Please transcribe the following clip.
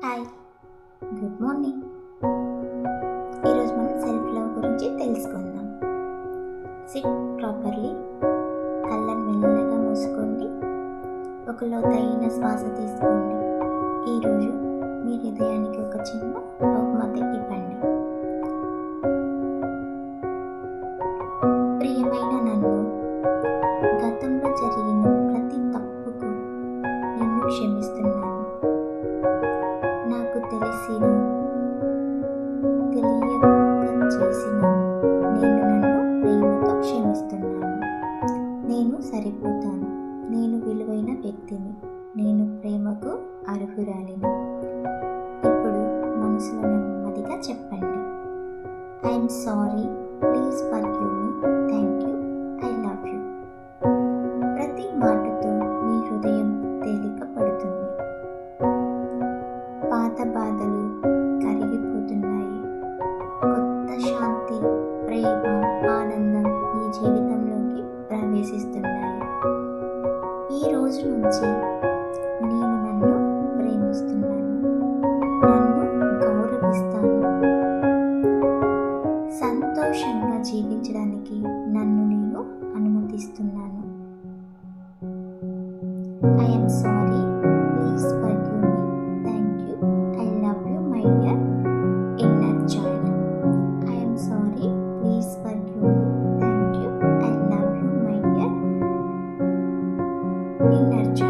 Hi, good morning. ఈరోజు మనం self love గురించి తెలుసుకుందాం. సిట్ ప్రాపర్లీ, కళ్ళను మెల్లగా మూసుకోండి, ఒక లోతైన శ్వాస తీసుకోండి. ఈరోజు మీ హృదయానికి ఒక చిన్న బహుమతి ఇవ్వండి. ప్రియమైన నన్ను, గతంలో జరిగిన ప్రతి తప్పుకు నిన్ను క్షమిస్తున్నాను. నాకు తెలియక చేసిన నేను నన్ను ప్రేమతో క్షమిస్తున్నాను. నేను సరిపోతాను. నేను విలువైన వ్యక్తిని. నేను ప్రేమకు అర్హురాలిని. ఇప్పుడు మనసులో నెమ్మదిగా చెప్పండి. I'm sorry, please forgive me, thank you, I love you. ప్రతి మాటతో మీ హృదయం తేలిక పడుతుంది. పాత బాధలు కరిగిపోతున్నాయి. కొత్త శాంతి, ప్రేమ, ఆనందం మీ జీవితంలోకి ప్రవేశిస్తున్నాయి. ఈ రోజు నుంచి నేను నన్ను ప్రేమిస్తున్నాను. నన్ను గౌరవిస్తాను. సంతోషంగా జీవించడానికి నన్ను నేను అనుమతిస్తున్నాను. I'm sorry, please forgive me, thank you, I love you my dear inner child. I'm sorry, please forgive me, thank you, I love you my dear inner child.